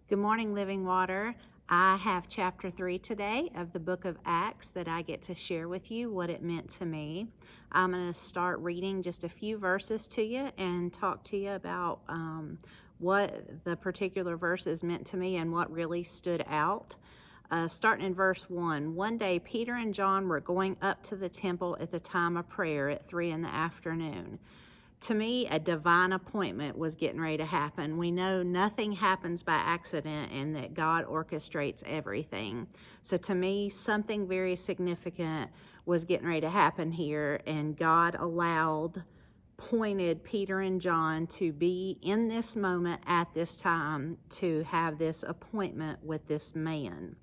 Good morning, Living Water. I have chapter 3 today of the book of Acts that I get to share with you what it meant to me. I'm going to start reading just a few verses to you and talk to you about what the particular verses meant to me and what really stood out. Starting in verse 1, one day Peter and John were going up to the temple at the time of prayer at 3 in the afternoon. To me, a divine appointment was getting ready to happen. We know nothing happens by accident and that God orchestrates everything. So to me, something very significant was getting ready to happen here, and God pointed Peter and John to be in this moment at this time to have this appointment with this man.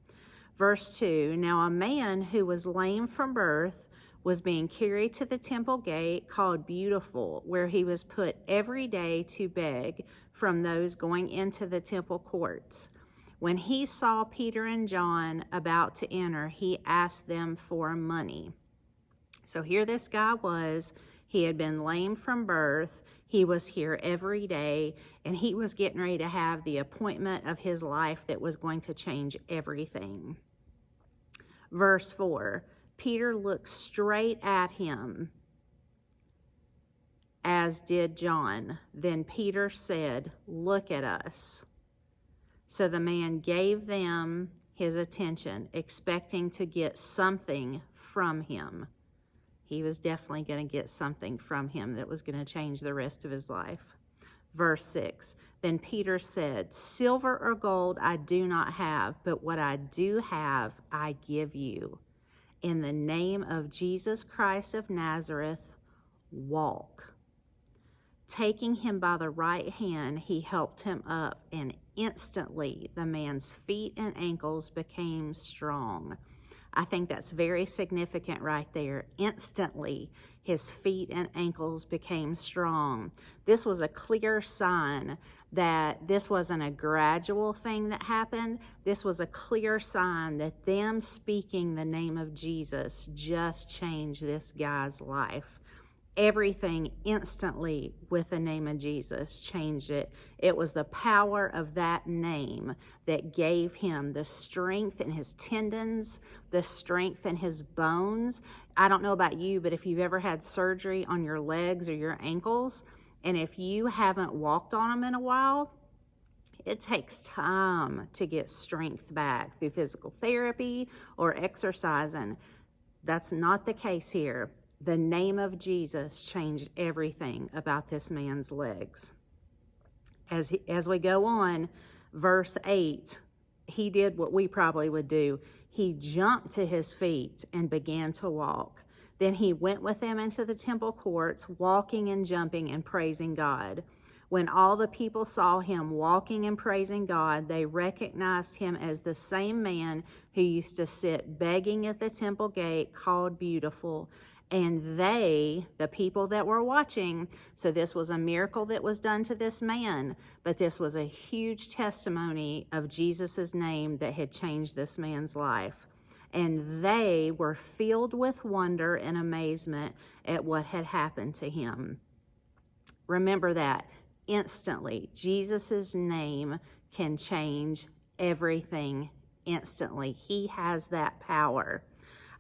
Verse 2, now a man who was lame from birth was being carried to the temple gate called Beautiful, where he was put every day to beg from those going into the temple courts. When he saw Peter and John about to enter, he asked them for money. So here this guy was. He had been lame from birth. He was here every day, and he was getting ready to have the appointment of his life that was going to change everything. Verse 4, Peter looked straight at him, as did John. Then Peter said, look at us. So the man gave them his attention, expecting to get something from him. He was definitely going to get something from him that was going to change the rest of his life. Verse 6, then Peter said, silver or gold I do not have, but what I do have I give you. In the name of Jesus Christ of Nazareth, walk. Taking him by the right hand, he helped him up, and instantly the man's feet and ankles became strong. I think that's very significant right there. Instantly, his feet and ankles became strong. This was a clear sign that this wasn't a gradual thing that happened. This was a clear sign that them speaking the name of Jesus just changed this guy's life. Everything instantly with the name of Jesus changed it. It was the power of that name that gave him the strength in his tendons, the strength in his bones. I don't know about you, but if you've ever had surgery on your legs or your ankles, and if you haven't walked on them in a while, it takes time to get strength back through physical therapy or exercising. That's not the case here. The name of Jesus changed everything about this man's legs. As we go on, verse 8, he did what we probably would do. He jumped to his feet and began to walk. Then he went with them into the temple courts, walking and jumping and praising God. When all the people saw him walking and praising God, they recognized him as the same man who used to sit begging at the temple gate called Beautiful. And they, the people that were watching, so this was a miracle that was done to this man, but this was a huge testimony of Jesus' name that had changed this man's life. And they were filled with wonder and amazement at what had happened to him. Remember that. Instantly, Jesus' name can change everything instantly. He has that power.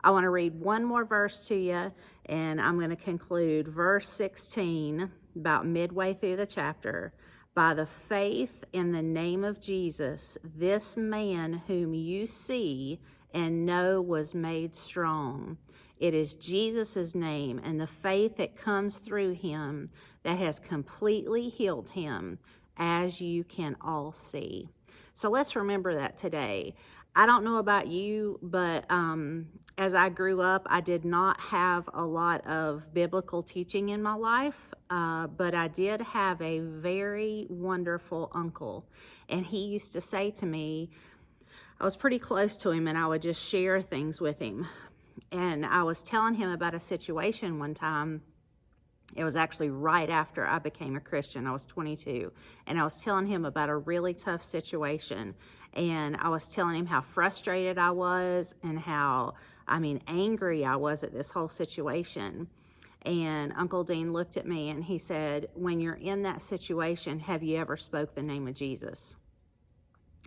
I want to read one more verse to you, and I'm going to conclude verse 16, about midway through the chapter. By the faith in the name of Jesus, this man whom you see and know was made strong. It is Jesus' name and the faith that comes through him that has completely healed him, as you can all see. So let's remember that today. I don't know about you, but as I grew up, I did not have a lot of biblical teaching in my life, but I did have a very wonderful uncle. And he used to say to me, I was pretty close to him, and I would just share things with him. And I was telling him about a situation one time. It was actually right after I became a Christian. I was 22, and I was telling him about a really tough situation. And I was telling him how frustrated I was and how, angry I was at this whole situation. And Uncle Dean looked at me and he said, when you're in that situation, have you ever spoke the name of Jesus?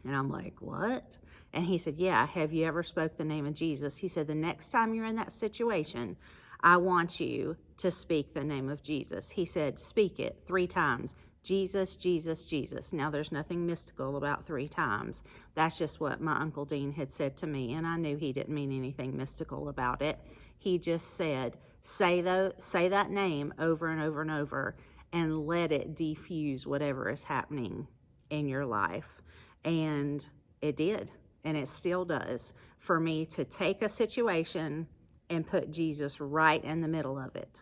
And I'm like, what? And he said, yeah, have you ever spoke the name of Jesus? He said, the next time you're in that situation, I want you to speak the name of Jesus. He said, speak it 3 times. Jesus, Jesus, Jesus. Now, there's nothing mystical about 3 times. That's just what my Uncle Dean had said to me, and I knew he didn't mean anything mystical about it. He just said, say that name over and over and over, and let it diffuse whatever is happening in your life. And it did, and it still does, for me to take a situation and put Jesus right in the middle of it.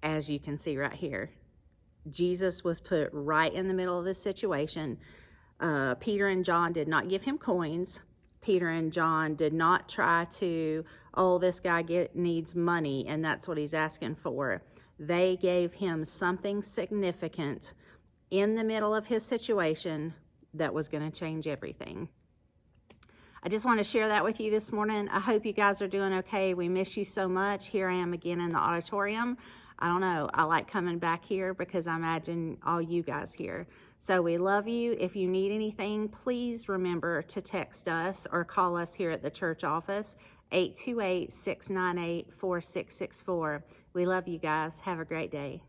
As you can see right here, Jesus was put right in the middle of this situation. Peter and John did not give him coins. Peter and John did not try to, oh, this guy needs money, and that's what he's asking for. They gave him something significant in the middle of his situation that was going to change everything. I just want to share that with you this morning. I hope you guys are doing okay. We miss you so much. Here I am again in the auditorium. I don't know. I like coming back here because I imagine all you guys here. So we love you. If you need anything, please remember to text us or call us here at the church office, 828-698-4664. We love you guys. Have a great day.